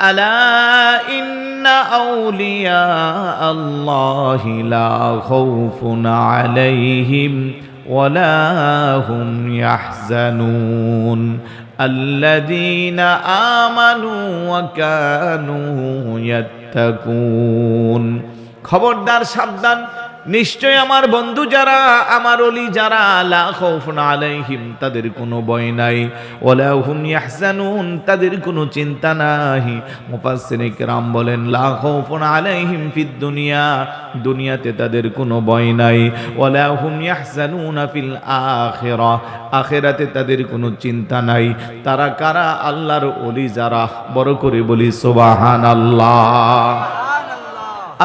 আলা ইন্না আউলিয়া আল্লাহি লা খাউফুন আলাইহিম ওয়ালা হুম ইয়াহজানুন আল্লাযীনা আমানু ওয়া কানু ইয়াত্তাকুন। খবরদার, সাবধান, নিশ্চয় আমার বন্ধু যারা, আমার ওলি যারা, লা খাউফুন আলাইহিম, তাদের কোনো ভয় নাই, ওয়ালা হুম ইয়াহজানুন, তাদের কোনো চিন্তা নাই। মুফাসসিরিনে কেরাম বলেন লা খাউফুন আলাইহিম ফিদ দুনিয়া, দুনিয়াতে তাদের কোনো ভয় নাই, ওয়ালা হুম ইয়াহজানুনা ফিল আখিরাহ, আখিরাতে তাদের কোনো চিন্তা নাই। তারা কারা? আল্লাহর ওলি যারা। বড় করে বলি সুবহানাল্লাহ।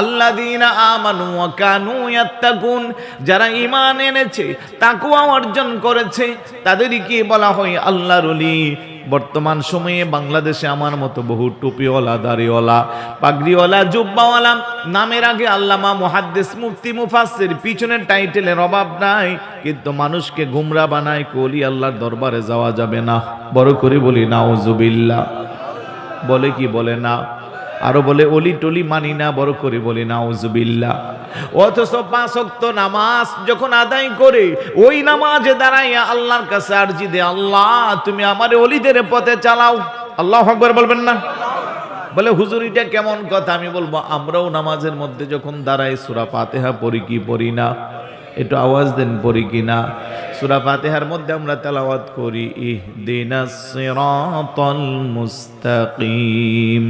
আল্লাযীনা আমানু ওয়া কানু ইয়াত্তাকুন, যারা ঈমান এনেছে, তাকওয়া অর্জন করেছে, তাদেরকে বলা হয় আল্লাহর ওলি। বর্তমান সময়ে বাংলাদেশে আমার মতো বহু টুপিওয়ালা, দাড়িওয়ালা, পাগড়িওয়ালা, জুব্বাওয়ালা, নামের আগে আল্লামা, মুহাদ্দিস, মুফতি, মুফাসসির, পিছনের টাইটেলের অভাব নাই, কিন্তু মানুষকে গুমরা বানায়। ওলি আল্লাহর দরবারে যাওয়া যাবে না। বড় করে বলি নাউজুবিল্লাহ। বলে কি বলে না? আরো বলে অলি টলি মানি না। বড় করে বলি নাউজুবিল্লাহ। অথচ 5 ওয়াক্ত নামাজ যখন আদায় করে, ওই নামাজে দাঁড়াইয়া আল্লাহর কাছে আরজি দে, আল্লাহ তুমি আমার ওলিদের পথে চালাও। আল্লাহু আকবার বলবেন না? বলে হুজুর এটা কেমন কথা? আমি বলবো আমরাও নামাজের মধ্যে যখন দাঁড়াই সূরা ফাতিহা পড়ি কি পড়ি না? একটু আওয়াজ দেন, পড়ি কি না? সূরা ফাতিহার মধ্যে আমরা তেলাওয়াত করি ইহদিনাস সিরাতাল মুস্তাকিম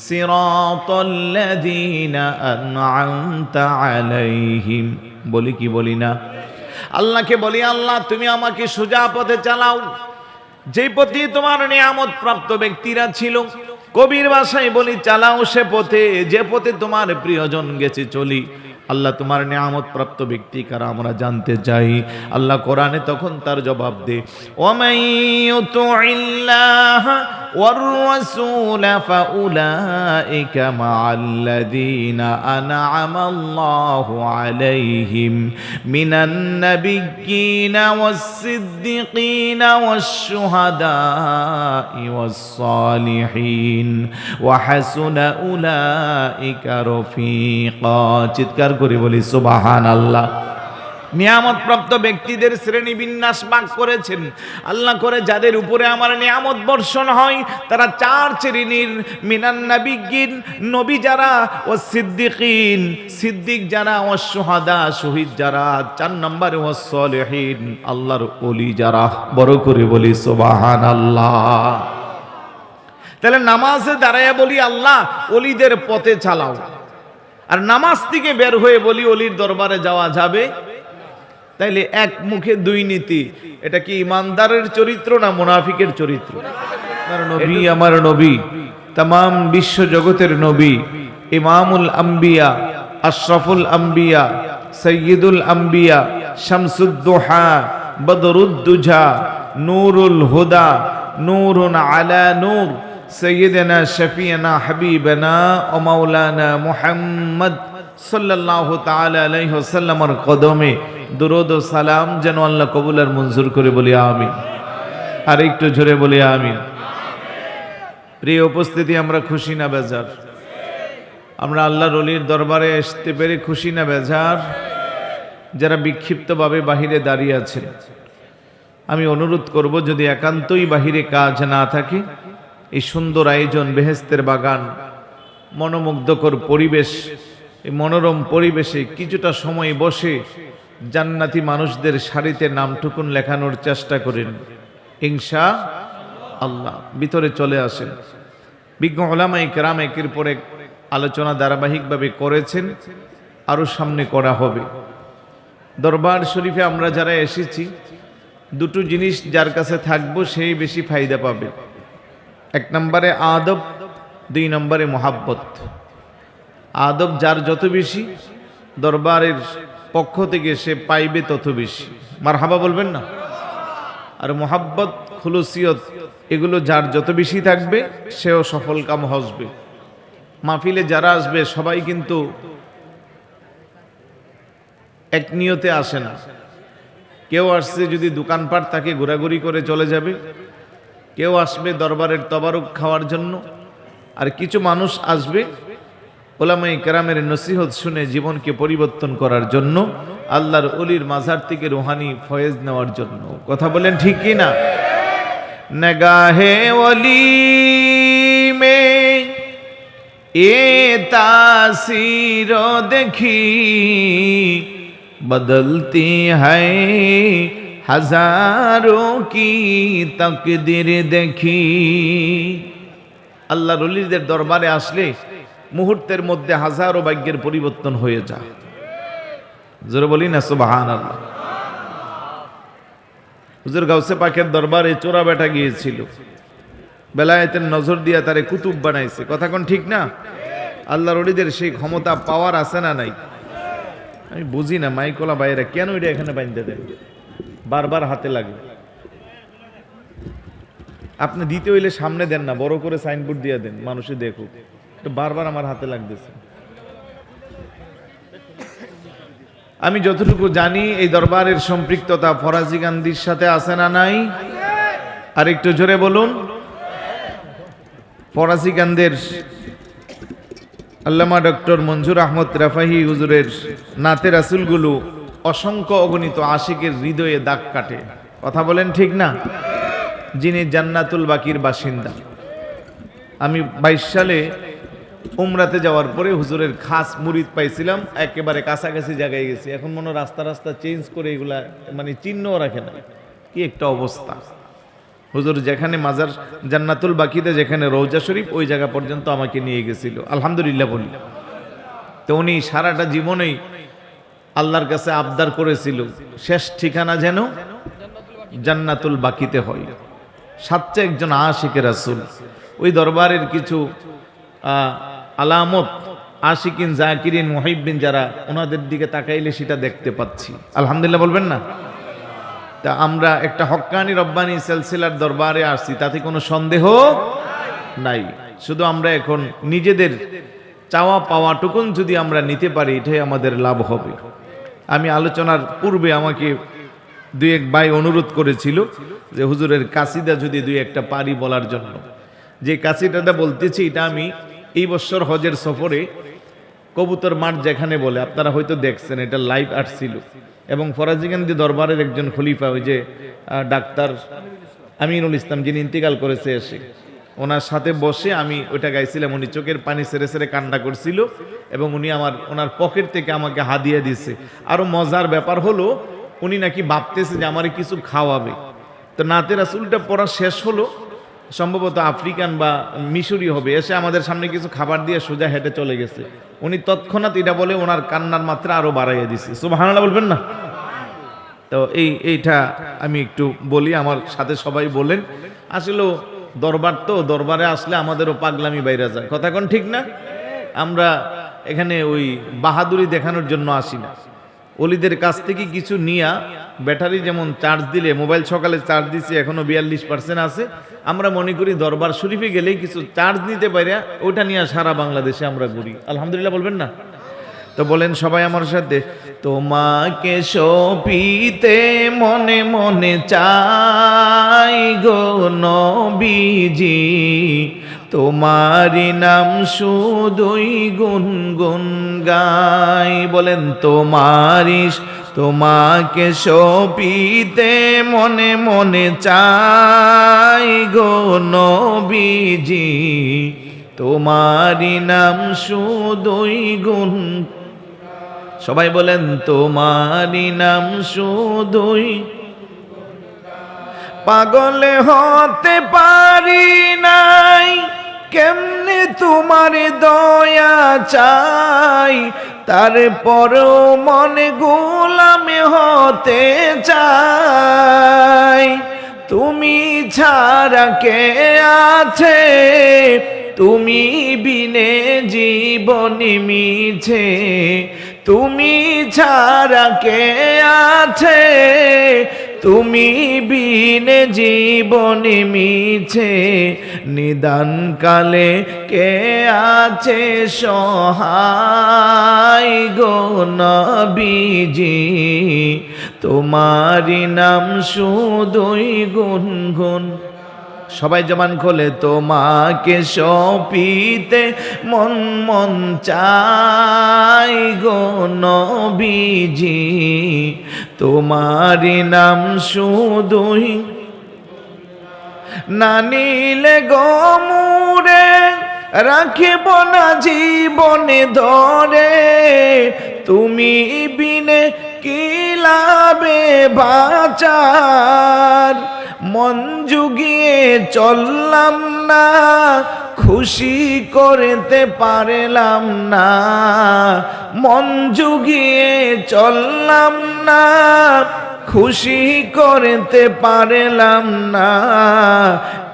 সিরাতাল্লাযীনা আন'আমতা আলাইহিম। বলি কি বলি না? আল্লাহকে বলি আল্লাহ তুমি আমাকে সোজা পথে চালাও, যেই পথে তোমার নিয়ামত প্রাপ্ত ব্যক্তিরা ছিল। কবির ভাষায় বলি চালাও সে পথে, যে পথে তোমার প্রিয়জন গেছে চলি। আল্লাহ তোমার নিয়ামত প্রাপ্ত ব্যক্তি কারা আমরা জানতে চাই। আল্লাহ কোরআনে তখন তার জবাব দে, ওয়ামান ইউতি'ইল্লাহ ওয়ার রাসূল ফাউলাইকা মা'আল্লাযীনা আন'আমাল্লাহু আলাইহিম মিনান নাবিয়্যিনা ওয়াস-সিদ্দীকিনা ওয়াশ-শুহাদা'i ওয়াস-সালিহিন ওয়া হাসুনা উলাইকা রফিকা। চিৎকার করে বলি সুবহানাল্লাহ। নিয়ামত প্রাপ্ত ব্যক্তিদের শ্রেণী বিন্যাস ভাগ করেছেন আল্লাহ করে, যাদের উপরে আমার নিয়ামত বর্ষণ হয় তারা 4 শ্রেণীর। মিনান নাবিয়্যিন, নবী যারা, ও সিদ্দিকিন, সিদ্দিক যারা, ও শুহাদা, শহীদ যারা, 4 নম্বরে ও সালিহিন, আল্লাহর ওলি যারা। বড় করে বলি সুবহানাল্লাহ। তাহলে নামাজে দাঁড়ায় বলি আল্লাহ ওলিদের পথে চালাও, আর নামাজ থেকে বের হয়ে বলি ওলির দরবারে যাওয়া যাবে? তাইলে এক মুখে দুই নীতি। এটা কি ইমানদারের চরিত্র না মুনাফিকের চরিত্র? নবী, আমার নবী, तमाम বিশ্ব জগতের নবী, ইমামুল আম্বিয়া, আশরাফুল আম্বিয়া, সাইয়্যিদুল আম্বিয়া, শামসুদ দুহা, বদরুদ দুজা, নূরুল হুদা, নূরুন আলা নূর, সৈয়দনা শফিয়না হাবিবনা ও মাওলানা মুহাম্মদ সাল্লাল্লাহু তাআলা আলাইহি ওয়াসাল্লামের কদমে দুরূদ ও সালাম যেন আল্লাহ কবুল আর মঞ্জুর করে বলি আমিন। আর একটু জোরে বলি আমিন। প্রিয় উপস্থিতি, আমরা খুশি না বেজার? আমরা আল্লাহর ওলির দরবারে আসতে পেরে খুশি না বেজার? যারা বিক্ষিপ্তভাবে বাহিরে দাঁড়িয়ে আছেন, আমি অনুরোধ করব যদি একান্তই বাহিরে কাজ না থাকে, এই সুন্দর আয়োজন, বেহেশতের বাগান, মনোমুগ্ধকর পরিবেশ, এই মনোরম পরিবেশে কিছুটা সময় বসে জান্নাতি মানুষদের সারিতে নামটুকুন লেখানোর চেষ্টা করেন ইনশাআল্লাহ। ভিতরে চলে আসেন। বিজ্ঞ উলামায়ে কেরাম একের পর এক আলোচনা ধারাবাহিকভাবে করেছেন, আরো সামনে করা হবে। দরবার শরীফে আমরা যারা এসেছি, দুটো জিনিস যার কাছে থাকবো সেই বেশি ফায়দা পাবে। 1 নম্বরে আদব, 2 নম্বরে মোহাব্বত। আদব যার যত বেশি, দরবারের পক্ষ থেকে সে পাইবে তত বেশি। মারহাবা বলবেন না? আর মোহাব্বত, খুলুসিয়ত, এগুলো যার যত বেশি থাকবে সেও সফল কাম হসবে। মাহফিলে যারা আসবে সবাই কিন্তু এক নিয়তে আসে না। কেউ আসছে যদি দোকানপাট তাকে ঘোরাঘুরি করে চলে যাবে, কেউ আসবে দরবারের তবারক খাওয়ার জন্য, আর কিছু মানুষ আসবে ওলামায়ে কেরামের নসিহত শুনে জীবনকে পরিবর্তন করার জন্য, আল্লাহর ওলির মাজার থেকে রুহানি ফয়েজ নেওয়ার জন্য। কথা বলেন ঠিক কি না? নগাহে ওলি মে এ তাসির দেখি বদলতি হ্যায় হাজারো কি তকদির দেখি। আল্লাহর ওলিদের দরবারে আসলে মুহূর্তের মধ্যে হাজারো ভাগ্যের পরিবর্তন হয়ে যায়। জোরে বলি না সুবহানাল্লাহ। হুজুর গাউসে পাকের দরবারে চোরা বেটা গিয়েছিল, বেলায়েতের নজর দিয়া তারে কুতুব বানাইছে। কথা কোন ঠিক না? আল্লাহর ওলিদের সেই ক্ষমতা পাওয়ার আছে না নাই? আমি বুঝি না মাইকোলা বাইরে কেন এটা এখানে বাঁধতে দেন, বারবার হাতে লাগে। আপনি দিতে হইলে সামনে দেন না, বড় করে সাইনবোর্ড দিয়ে দেন, মানুষে দেখুক। বারবার আমার হাতে লাগতেছে। আমি যতটুকু জানি এই দরবারের সম্পৃক্ততা ফরাজি গান্ধীর সাথে আছে না নাই? আর একটু জোরে বলুন। ফরাজি গান্ধীর আল্লামা ডক্টর মঞ্জুর আহমদ রাফাহি হুজুরের নাতে রাসূলগুলো অসংখ্য অগণিত আশিকের হৃদয়ে দাগ কাটে। কথা বলেন ঠিক না? যিনি জান্নাতুল বাকির বাসিন্দা। আমি 22 সালে উমরাতে যাওয়ার পরে হুজুরের খাস মুরিদ পাইছিলাম, একেবারে কাছাকাছি জায়গায় গেছি। এখন মনে রাস্তা রাস্তা চেঞ্জ করে এগুলা মানে চিহ্নও রাখে না, কি একটা অবস্থা। হুজুর যেখানে মাজার জান্নাতুল বাকিতে যেখানে রওজা শরীফ, ওই জায়গা পর্যন্ত আমাকে নিয়ে গেছিল, আলহামদুলিল্লাহ বলি। তো উনি সারাটা জীবনেই আল্লাহর কাছে আবদার করেছিল শেষ ঠিকানা যেন জান্নাতুল বাকিতে হয়। সাচ্চা একজন আশিকে রাসূল। ওই দরবারের কিছু আলামত আশিকিন জাকিরিন মুহিব্বিন যারা ওনাদের দিকে তাকাইলে সেটা দেখতে পাচ্ছি, আলহামদুলিল্লাহ বলবেন না? তা আমরা একটা হক্কানি রব্বানি সিলসিলার দরবারে আসছি, তাতে কোনো সন্দেহ নাই। শুধু আমরা এখন নিজেদের চাওয়া পাওয়াটুকুন যদি আমরা নিতে পারি, এটাই আমাদের লাভ হবে। আমি আলোচনার পূর্বে আমাকে দুই এক ভাই অনুরোধ করেছিল যে হুজুরের কাসিদা যদি দুই একটা পারি বলার জন্য। যে কাসিদাটা বলতেছি এটা আমি এই বছর হজের সফরে কবুতর মাঠ যেখানে বলে, আপনারা হয়তো দেখছেন, এটা লাইভ আসছিল। এবং ফরাজি গান্ধী দরবারের একজন খলিফা, ওই যে ডাক্তার আমিনুল ইসলাম, যিনি ইন্তিকাল করেছে, এসে ওনার সাথে বসে আমি ওইটা গাইছিলাম। উনি চোখের পানি সেরে সেরে কান্না করছিল এবং উনি ওনার পকেট থেকে আমাকে হাদিয়া দিছে। আরো মজার ব্যাপার হলো উনি নাকি ভাবতেছে যে আমারে কিছু খাওয়াবে। তো নাতে রাসূলটা পড়া শেষ হলো, সম্ভবত আফ্রিকান বা মিশরি হবে, এসে আমাদের সামনে কিছু খাবার দিয়ে সোজা হেঁটে চলে গেছে। উনি তৎক্ষণাৎ এটা বলে ওনার কান্নার মাত্রা আরো বাড়াইয়া দিছে। সুবহানাল্লাহ বলবেন না? তো এইটা আমি একটু বলি, আমার সাথে সবাই বলেন। আসলে দরবার তো, দরবারে আসলে আমাদেরও পাগলামি বাইরে যায়। কথা কোন ঠিক না? আমরা এখানে ওই বাহাদুরি দেখানোর জন্য আসি না। ওলিদের কাছ থেকে কিছু নিয়া, ব্যাটারি যেমন চার্জ দিলে, মোবাইল সকালে চার্জ দিছি এখনো 42% আছে, আমরা মনে করি দরবার শরীফে গেলেই কিছু চার্জ নিতে পারি, ওটা নিয়ে সারা বাংলাদেশে আমরা ঘুরি, আলহামদুলিল্লাহ বলবেন না? তো বলেন সবাই আমার সাথে, তোমাকে সপিতে মনে মনে চাই গো নবীজি, তোমারি নাম শুধুই গুনগুন গাই। বলেন তোমাকে সপিতে মনে মনে চাই গো নবীজি, তোমারি নাম শুধুই গুন। সবাই বলেন তোমারি নাম শুধুই। পাগলে হতে পারি নাই, কেমনে তোমার দয়া চাই, তারপরও মনে গোলামে হতে চাই। তুমি ছাড়া কে আছে, তুমি বিনে জীবন মিছে, তুমি ছাড়া কে আছে, তুমি বিনে জীবন মিছে। নিদান কালে কে আছে সহায় গো নবীজি, তোমারি নাম শুধুই গুনগুন। সবাই জবান খোলে, তোমাকে সপিতে মন মন চাই গো নবীজি, তোমারি নাম শুধুই না নিলে গমুরে রাখিব না জীবনে ধরে, তুমি বিনে কি লাভে বাঁচার, মন জুগিয়ে চললাম না খুশি করতে পারলাম না, মন জুগিয়ে চললাম না খুশি করতে পারলাম না,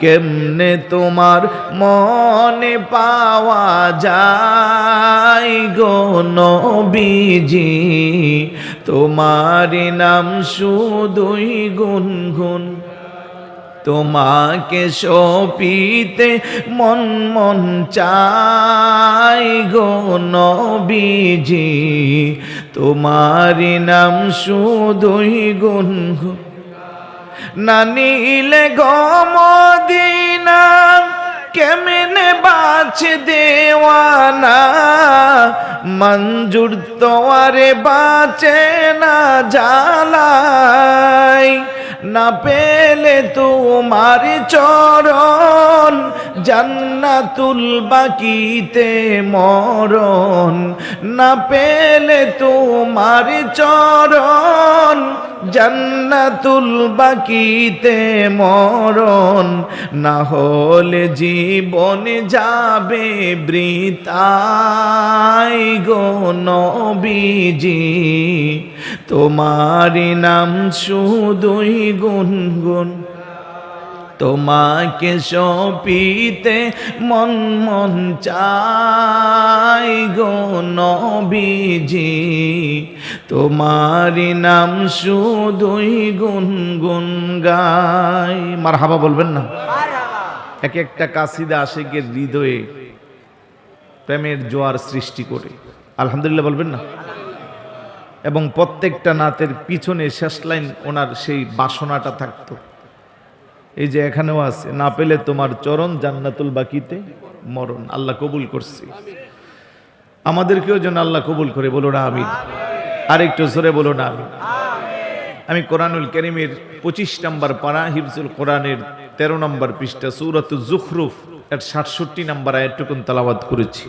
কেমনে তোমার মনে পাওয়া যায় গো নবীজি, তোমার নাম শুধুই গুনগুন, তোমাকে সপিতে মন মন চাই গো নবীজি, তোমারি নাম শুধুই গুনগুন, না নিলে গমদিনা কেমনে বাঁচে দেওয়ানা, মঞ্জুর তোয়ারে বাঁচে না জ্বালাই, না পেলে তোমার চরণ জান্নাতুল বাকিতে মরণ, না পেলে তোমার চরণ জান্নাতুল বাকিতে মরণ, না হলে জীবন যাবে বৃথায় গো নবীজি, তোমারি নাম শুধুই গুনগুন, তোমাকে সপিতে মন মন চাই গো নবীজি, তোমারি নাম শুধুই গুনগুন গাই। মারহাবা বলবেন না? এক একটা কাসিদা আশিকের হৃদয়ে প্রেমের জোয়ার সৃষ্টি করে, আলহামদুলিল্লাহ বলবেন না? এবং প্রত্যেকটা নাতের পিছনে শেষ লাইন ওনার সেই বাসনাটা থাকতো, এই যে এখানেও আছে, না পেলে তোমার চরণ জান্নাতুল বাকিতে মরণ। আল্লাহ কবুল করছি, আমাদেরকেও যেন আল্লাহ কবুল করে, বলো না আমিন। আরেকটু জোরে বলো না আমিন। আমি কোরআনুল কারীমের 25 নম্বর পারা হিফজুল কোরআনের 13 নম্বর পৃষ্ঠা সূরাতুজ যুখরুফ এর 67 নম্বর আয়াতটুকুন তেলাওয়াত করেছি।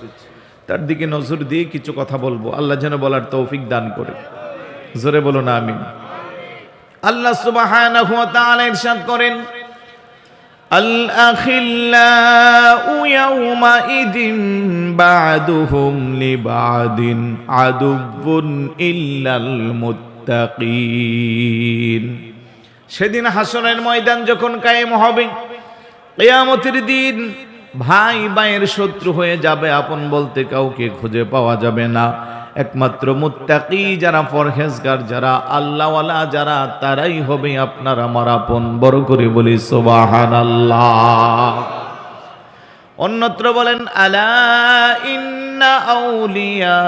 তার দিকে নজর দিয়ে কিছু কথা বলবো, আল্লাহ যেন বলার তৌফিক দান করে। জোরে বলো না আমিন। আল্লাহ সুবহানাহু ওয়া তাআলা ইরশাদ করেন, الأخلاء يومئذ بعضهم لبعض عدو إلا المتقين। সেদিন হাসরের ময়দান যখন কায়েম হবে, কিয়ামতের দিন ভাই ভাইয়ের শত্রু হয়ে যাবে, আপন বলতে কাউকে খুঁজে পাওয়া যাবে না। একমাত্র মুত্তাকি যারা, পরহেজগার যারা, আল্লাহওয়ালা যারা, তারাই হবে আপনার আমার আপন। বড় করে বলি সুবহানাল্লাহ। অন্যত্র বলেন, আলা ইন্না আউলিয়া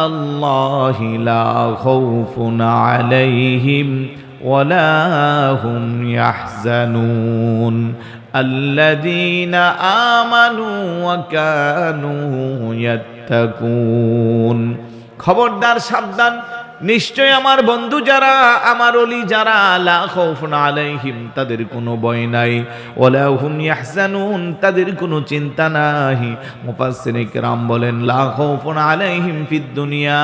আল্লাহি লা খাউফুন আলাইহিম ওয়ালা হুম ইয়াহজানুন আল্লাযীনা আমানু ওয়া কানু ইয়াত্তাকুন। খবরদার, সাবধান, নিশ্চয় আমার বন্ধু যারা, আমার ওলি যারা, লা খাউফুন আলাইহিম, তাদের কোনো ভয় নাই, ওয়ালা হুম ইয়াহজানুন, তাদের কোনো চিন্তা নাই। মুফাসসিরিনে কিরাম বলেন, লা খাউফুন আলাইহিম ফিদ দুনিয়া,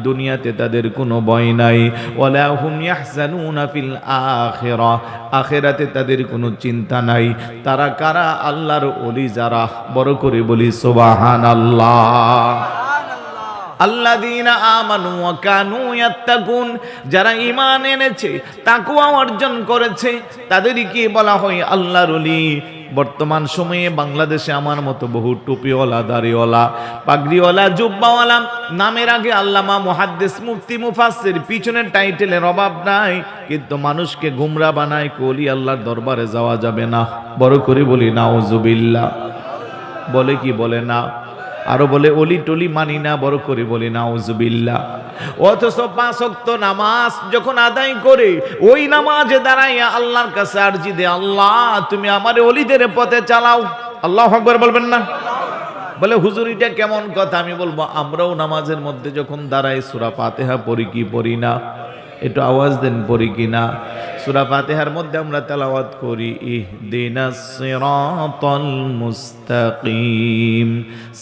দুনিয়াতে তাদের কোনো ভয় নাই, ওয়ালা হুম ইয়াহজানুনা ফিল আখিরাহ, আখিরাতে তাদের কোনো চিন্তা নাই। তারা কারা? আল্লাহর ওলি যারা। বড় করে বলি সুবহানাল্লাহ। আল্লাযীনা আমানু ওয়া কানু ইয়াত্তাকুন, যারা ঈমান এনেছে, তাকওয়া অর্জন করেছে, তাদেরকে বলা হয় আল্লাহর ওলি। বর্তমান সময়ে বাংলাদেশে আমার মতো বহু টুপিওয়ালা, দাড়িওয়ালা, পাগড়িওয়ালা, জুব্বাওয়ালা, নামের আগে আল্লামা, মুহাদ্দিস, মুফতি, মুফাসসির, পিছনের টাইটেলের অভাব নাই, কিন্তু মানুষকে গুমরা বানায়। ওলি আল্লাহর দরবারে যাওয়া যাবে না। বড় করে বলি নাউজুবিল্লাহ। বলে কি বলে না? আরো বলে অলি টলি মানি না, বড় করে বলি নাউজুবিল্লাহ। অথচ 5 ওয়াক্ত নামাজ যখন আদায় করে ওই নামাজে দাঁড়াইয়া আল্লাহর কাছে আরজি দে, আল্লাহ তুমি আমার অলিদের পথে চালাও। আল্লাহু আকবার বলবেন না? বলে হুজুর এটা কেমন কথা? আমি বলবো আমরাও নামাজের মধ্যে যখন দাঁড়াই সূরা ফাতিহা পড়ি কি পড়ি না? একটু আওয়াজ দেন, পড়ি কি না? সূরা ফাতিহার মধ্যে আমরা তেলাওয়াত করি ইহদিনাস সিরাতাল মুস্তাকিম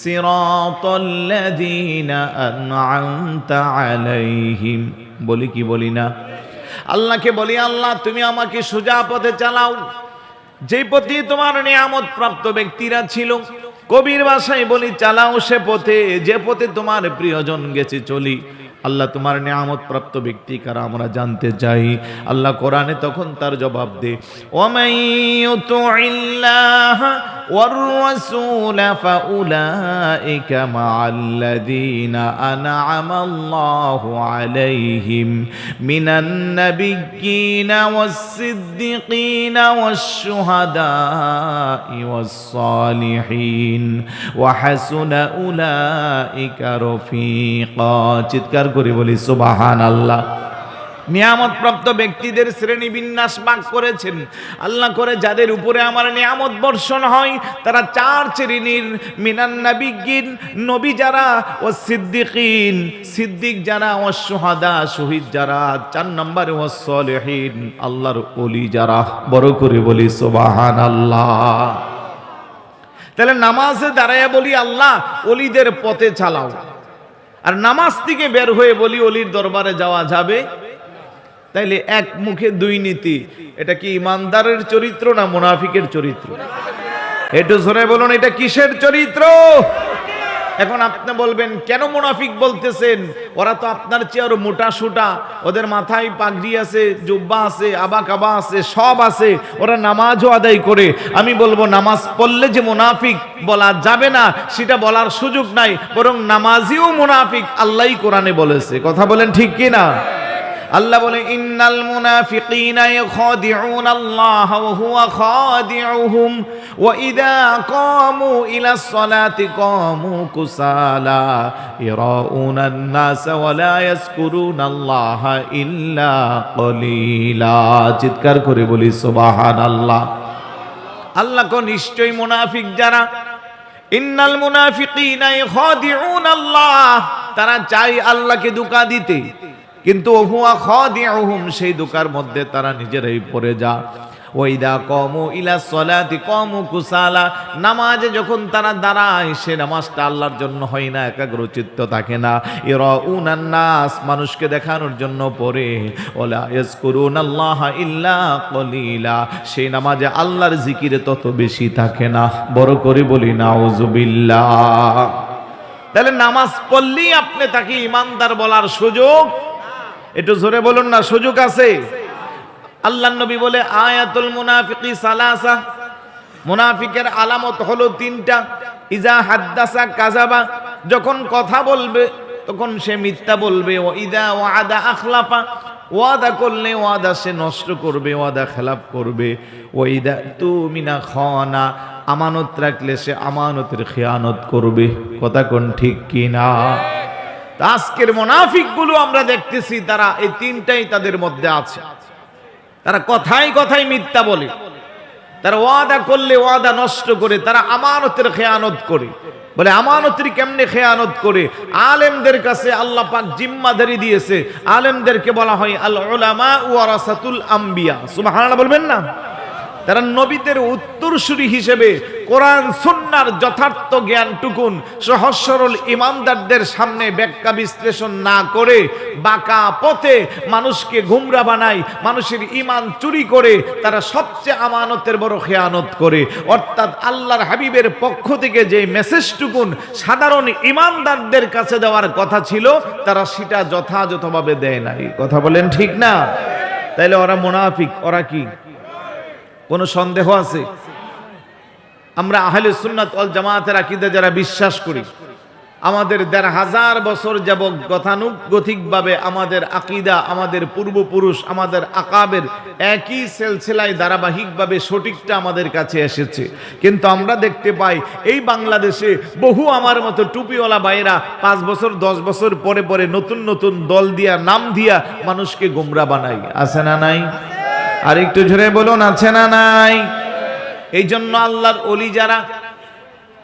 সিরাতাল্লাযীনা আন'আমতা আলাইহিম। বলি কি বলি না? আল্লাহকে বলি আল্লাহ তুমি আমাকে সোজা পথে চালাও, যে পথে তোমার নিয়ামত প্রাপ্ত ব্যক্তিরা ছিল। কবির ভাষায় বলি চালাও সে পথে, যে পথে তোমার প্রিয়জন গেছে চলি। আল্লাহ তোমার নিয়ামত প্রাপ্ত ব্যক্তি কারা আমরা জানতে চাই। আল্লাহ কোরআনে তখন তার জবাব দে, ওয়ামান ইউতি'ল্লাহ ওয়ার রাসূল ফাউলাইকা মা'আল্লাযীনা আন'আমাল্লাহু আলাইহিম মিনান নাবিয়্যিনা ওয়াস-সিদ্দীকিনা ওয়াশ-শুহাদা'i ওয়াস-সালিহিন ওয়া হাসুনা উলাইকা রফিকা। চিৎকার করে বলি সুবহানাল্লাহ। নিয়ামত প্রাপ্ত ব্যক্তিদের শ্রেণী বিন্যাস ভাগ করেছেন আল্লাহ করে, যাদের উপরে আমার নিয়ামত বর্ষণ হয় তারা 4 শ্রেণীর। মিনান নাবিয়্যিন নবী যারা, ও সিদ্দিকিন সিদ্দিক যারা, ও শুহাদা শহীদ যারা, 4 নম্বরে ও সালিহিন আল্লাহর ওলি যারা। বড় করে বলি সুবহানাল্লাহ। তাহলে নামাজে দাঁড়ায়া বলি আল্লাহ ওলিদের পথে চালাও, আর নামাজ থেকে বের হয়ে বলি অলির দরবারে যাওয়া যাবে। তাইলে এক মুখে দুই নীতি। এটা কি ইমানদারের চরিত্র না মুনাফিকের চরিত্র? একটু জোরে বলুন এটা কিসের চরিত্র? এখন আপনি বলবেন কেন মুনাফিক বলতেছেন? ওরা তো আপনার চেয়ে আরো মোটা সোটা, ওদের মাথায় পাগড়ি আছে, জুব্বা আছে, আবা কাবা আছে, সব আছে, ওরা নামাজও আদায় করে। আমি বলবো নামাজ পড়লে যে মুনাফিক বলা যাবে না সেটা বলার সুযোগ নাই, বরং নামাজিও মুনাফিক আল্লাহই কোরআনে বলেছে। কথা বলেন ঠিক কি না? আল্লাহ বলে ইন্নাল মুনাফিকিনা ইয়াখাদিউনাল্লাহা ওয়া হুয়া খাদিউহুম ওয়া ইযা কামু ইলাস সালাতি কামু কুসালা ইরাউনান নাস ওয়া লা ইয়াযকুরুনাল্লাহা ইল্লা কলিলা। চিৎকার করে বলি সুবহানাল্লাহ। আল্লাহ কো নিশ্চয়ই মুনাফিক যারা, ইন্নাল মুনাফিকিনা ইয়াখাদিউনাল্লাহ, তারা চায় আল্লাহকে ধোঁকা দিতে, কিন্তু হুয়া খাদিউহুম সেই ধোঁকার মধ্যে তারা নিজেরাই পড়ে যা। ওয়াইদা কমু ইলা সলাতি কমু কুসালা, নামাজে যখন তারা দাঁড়ায় সে নামাজটা আল্লাহর জন্য হয় না, একাগ্রচিত্ত থাকে না। ইরাউনান নাস, মানুষকে দেখানোর জন্য পড়ে। ওয়ালা ইয়াজকুরুনাল্লাহা ইল্লা কলিলা, সেই নামাজে আল্লাহর জিকিরে তত বেশি থাকে না। বড় করে বলি নাউজুবিল্লাহ। তাহলে নামাজ পড়লেই আপনি তাকে ইমানদার বলার সুযোগ, একটু জোরে বলুন না, সুযোগ আছে। আল্লাহর নবী বলে আয়াতুল মুনাফিকি সালাসা, মুনাফিকের আলামত হলো 3টা। ইজা হাদ্দাসা কাযাবা, যখন কথা বলবে তখন সে মিথ্যা বলবে। ও ইদা ওয়াদা আখলাফা, ওয়াদা করলে ওয়াদা সে নষ্ট করবে, ওয়াদা খেলাফ করবে। ও ইদা তুমিনা খানা, আমানত রাখলে সে আমানতের খেয়ানত করবে। কথা কোন ঠিক কি না? আজকের মুনাফিকগুলো আমরা দেখতেছি তারা এই 3টাই তাদের মধ্যে আছে। তারা কথায় কথায় মিথ্যা বলে, তারা ওয়াদা করলে ওয়াদা নষ্ট করে, তারা আমানতের খেয়ানত করে। বলে আমানতের কেমনে খেয়ানত করে? আলেমদের কাছে আল্লাহ পাক জিম্মাদারি দিয়েছে, আলেমদেরকে বলা হয় আল উলামা ওয়ারাসাতুল আম্বিয়া। সুবহানাল্লাহ বলবেন না? তারা নবীদের উত্তরসূরি হিসেবে কোরআন সুন্নাহর যথার্থ জ্ঞানটুকুন সহজ সরল ইমানদারদের সামনে ব্যাখ্যা বিশ্লেষণ না করে বাঁকা পথে মানুষকে গুমরা বানায়, মানুষের ঈমান চুরি করে তারা সবচেয়ে আমানতের বড় খেয়ানত করে। অর্থাৎ আল্লাহর হাবিবের পক্ষ থেকে যে মেসেজটুকুন সাধারণ ইমানদারদের কাছে দেওয়ার কথা ছিল তারা সেটা যথাযথভাবে দেয় নাই। কথা বলেন ঠিক না? তাইলে ওরা মুনাফিক। ওরা কি? কোনো সন্দেহ আছে? আমরা আহলে সুন্নাত ওয়াল জামাতের আকীদা যারা বিশ্বাস করি, আমাদের ১৫০০ বছর যাবৎ গতানুগতিকভাবে আমাদের আকীদা, আমাদের পূর্বপুরুষ, আমাদের আকাবের একই সিলসিলায় ধারাবাহিকভাবে সঠিকটা আমাদের কাছে এসেছে। কিন্তু আমরা দেখতে পাই এই বাংলাদেশে বহু আমার মতো টুপিওয়ালা ভাইরা ৫ বছর ১০ বছর পরে পরে নতুন নতুন দল দিয়া, নাম দিয়া মানুষকে গোমরা বানাই। আছে না নাই? আর একটু জোরে বলুন, আছে না নাই? এই জন্য আল্লাহর ওলি যারা,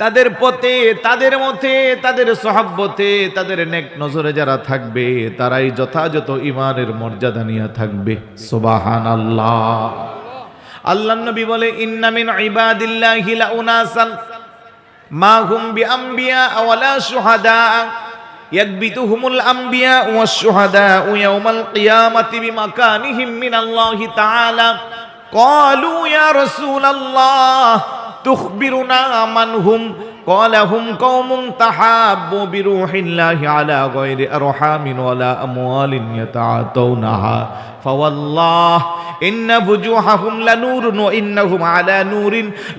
তাদের পথে, তাদের মতে, তাদের সহাব্বতে, তাদের নেক নজরে যারা থাকবে, তারাই যথাযথ ইমানের মর্যাদা নিয়ে থাকবে। সুবহানাল্লাহ। আল্লাহর নবী বলে, ইন্না মিন ইবাদিল্লাহি লাউনাসান মা হুম বিআম্বিয়া ওয়ালা শুহাদা ইয়াকবিতুহুমুল আম্বিয়া ওয়াশ শুহাদা ইয়াউমাল কিয়ামাতি বিমাকানিহিম মিনাল্লাহি তাআলা। ক্বালু ইয়া রাসূলাল্লাহ তুখবিরুনা মান হুম? قال هم قوم تحابوا بروح الله على غير أرحام ولا أموال يتعاطونها فوالله إن وجوههم لنور وإنهم على نور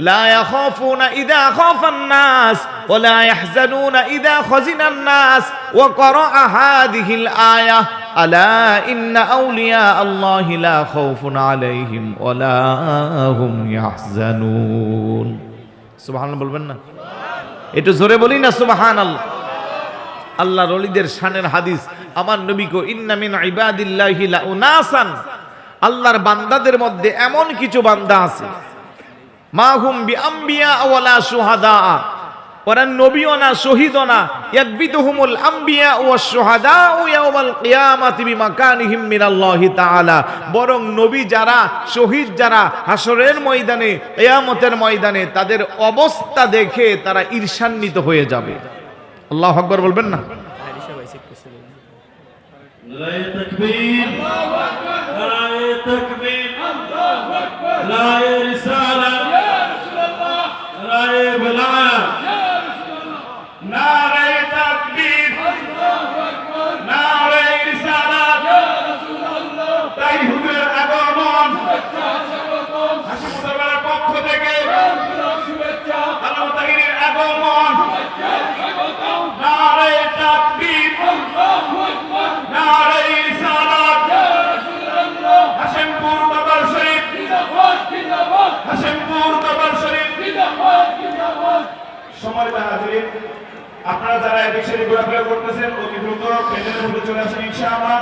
لا يخافون إذا خاف الناس ولا يحزنون إذا خزن الناس وقرأ هذه الآية ألا إن أولياء الله لا خوف عليهم ولا هم يحزنون سبحان الله বলবেন না? একটু জোরে বলি না সুবহানাল্লাহ। আল্লাহর ওলিদের শানের হাদিস, আমার নবী কো, ইন্না মিন ইবাদিল্লাহি লাউনাসান, আল্লাহর বান্দাদের মধ্যে এমন কিছু বান্দা আছে, মা হুম বিআম্বিয়া ওয়ালা শুহাদা, ওরা নবীও না, শহীদও না, ইয়াকবিতুহুমুল আম্বিয়া ওয়াশ শুহাদা ইয়াউমাল কিয়ামাতি বিমাকানিহিম মিনাল্লাহি তাআলা। বরং নবী যারা, শহীদ যারা, হাসরের ময়দানে, কিয়ামতের ময়দানে তাদের অবস্থা দেখে তারা ঈর্ষান্বিত হয়ে যাবে। আল্লাহু আকবার বলবেন না? নারায়ে তাকবীর, নারায়ে তাকবীর, আল্লাহু আকবার, নারায়ে রিসালাত, ইয়া রাসূলুল্লাহ, নারায়ে বেলায়াত, নারায়ে তাকবীর, আল্লাহু আকবার, নারায়ে রিসালাত, ইয়া রাসূলুল্লাহ। তাই হুজুরের আগমন, শুভেচ্ছা স্বাগতম, হাসিমুদ্দার পক্ষ থেকে শুভেচ্ছা, আল্লাহ তাহিরের আগমন, শুভেচ্ছা স্বাগতম, নারায়ে তাকবীর, আল্লাহু আকবার, নারায়ে রিসালাত, ইয়া রাসূলুল্লাহ। হাশিমপুর দরবার শরীফ জিন্দাবাদ, জিন্দাবাদ, হাশিমপুর দরবার শরীফ জিন্দাবাদ, জিন্দাবাদ। সম্মানিত হাজিরিন, আপনারা যারা এদিকে ঘোরাফেরা করতেছেন অতি দ্রুত প্যান্ডেলের মধ্যে চলে আসেন ইনশাআল্লাহ।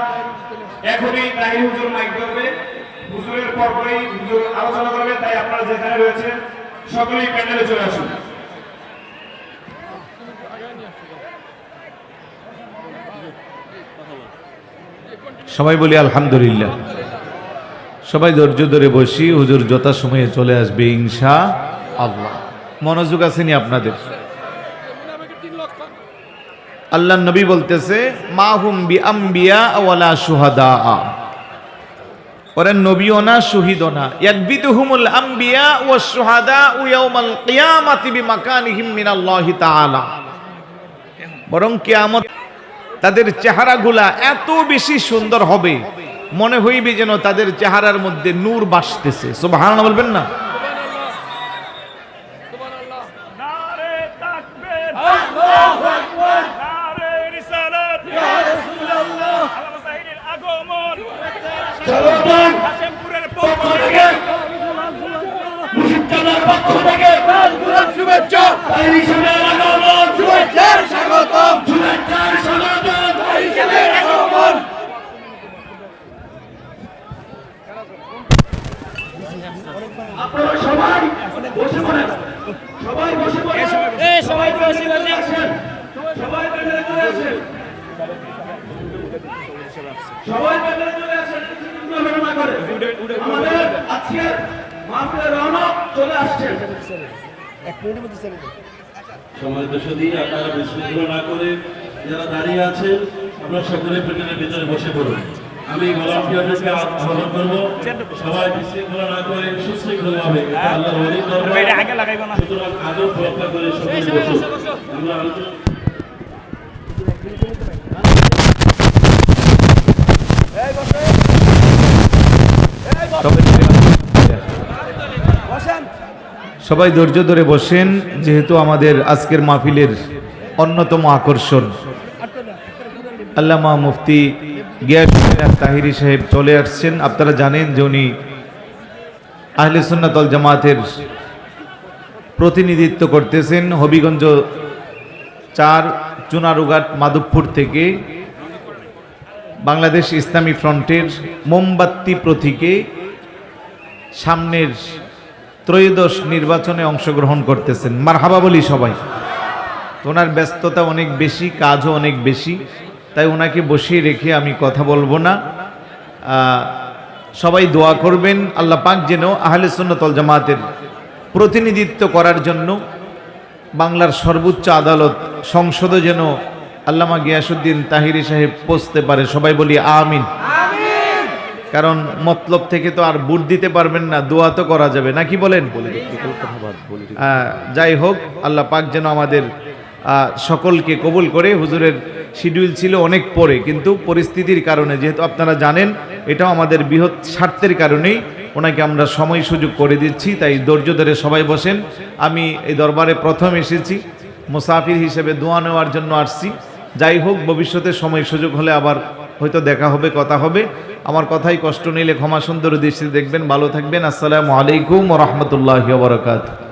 এখনই তাই হুজুর মাইক ধরবে, হুজুরের পরপরই হুজুর আলোচনা করবে, তাই আপনারা যেখানে রয়েছেন সকলেই প্যান্ডেলে চলে আসুন। সবাই বলি আলহামদুলিল্লাহ। সবাই ধৈর্য ধরে বসি, হুজুর যথাসময়ে চলে আসবে ইনশাআল্লাহ। মনোযোগ আসেনি আপনাদের? আল্লাহ নবী বলতেছে, মা হুম বিআম্বিয়া ওয়ালা শুহাদা, ওরা নবীও না, শহীদও না। ইয়াকবিতুহুমুল আম্বিয়া ওয়াশ শুহাদা ইয়াউমাল কিয়ামাতি বিমাকানিহিম মিনাল্লাহি তাআলা। বরং কিয়ামত তাদের চেহারাগুলা এত বেশি সুন্দর হবে, মনে হইবে যেন তাদের চেহারার মধ্যে নূর বাসতেছে। সুবহানাল্লাহ বলবেন না? আপনারা সবাই বসে পড়েন, সবাই বসে পড়েন, সবাই বসে আসেন, সবাই প্যান্ডেলে চলে আসেন, সবাই প্যান্ডেলে চলে আসেন। ঘটনা করে আমাদের আজকের মাহফিলের রওনক চলে আসছে। সম্মানিত সুধী, আপনারা বিশৃঙ্খলা না করে যারা দাঁড়িয়ে আছেন, আপনারা সকলে প্যান্ডেলের ভিতরে বসে পড়ুন। আমি ভলান্টিয়ারদেরকে আহ্বান করবো, সবাই বিশৃঙ্খলা না করে সুশৃঙ্খলভাবে আল্লাহর ওলির দরবারে, সুতরাং আদব রক্ষা করে সকলে বসুন। আমরা আলোচনা সবাই ধৈর্য ধরে বসেন, যেহেতু আমাদের আজকের মাহফিলের অন্যতম আকর্ষণ। আল্লামা মুফতি গিয়াসউদ্দিন তাহিরি সাহেব চলে আসছেন। আপনারা জানেন যে উনি আহলে সুন্নাত ওয়াল জামাতের প্রতিনিধিত্ব করতেছেন হবিগঞ্জ 4 চুনারুঘাট মাধবপুর থেকে বাংলাদেশ ইসলামী ফ্রন্টের মোমবাতি প্রতীকে সামনের ত্রয়োদশ নির্বাচনে অংশগ্রহণ করতেছেন। মারহাবা বলি সবাই। ওনার ব্যস্ততা অনেক বেশি, কাজও অনেক বেশি, তাই ওনাকে বসিয়ে রেখে আমি কথা বলবো না। সবাই দোয়া করবেন আল্লাহ পাক যেন আহলে সুন্নাত ওয়াল জামাতের প্রতিনিধিত্ব করার জন্য বাংলার সর্বোচ্চ আদালত সংসদে যেন আল্লামা গিয়াসউদ্দিন তাহিরি সাহেব পৌঁছতে পারে। সবাই বলি আমিন। কারণ মতলব থেকে তো আর বুট দিতে পারবেন না, দোয়া তো করা যাবে নাকি বলেন? যাই হোক, আল্লাহ পাক যেন আমাদের সকলকে কবুল করে। হুজুরের শিডিউল ছিল অনেক পরে, কিন্তু পরিস্থিতির কারণে, যেহেতু আপনারা জানেন এটাও আমাদের বৃহৎ স্বার্থের কারণেই ওনাকে আমরা সময় সুযোগ করে দিচ্ছি, তাই ধৈর্য ধরে সবাই বসেন। আমি এই দরবারে প্রথম এসেছি, মুসাফির হিসেবে দোয়া নেওয়ার জন্য আসছি। যাই হোক, ভবিষ্যতে সময় সুযোগ হলে আবার হয়তো দেখা হবে, কথা হবে। আমার কথাই কষ্ট নিলে ক্ষমা সুন্দর দৃষ্টিতে দেখবেন। ভালো থাকবেন। আসসালামু আলাইকুম ওয়া রাহমাতুল্লাহি ওয়া বারাকাতুহু।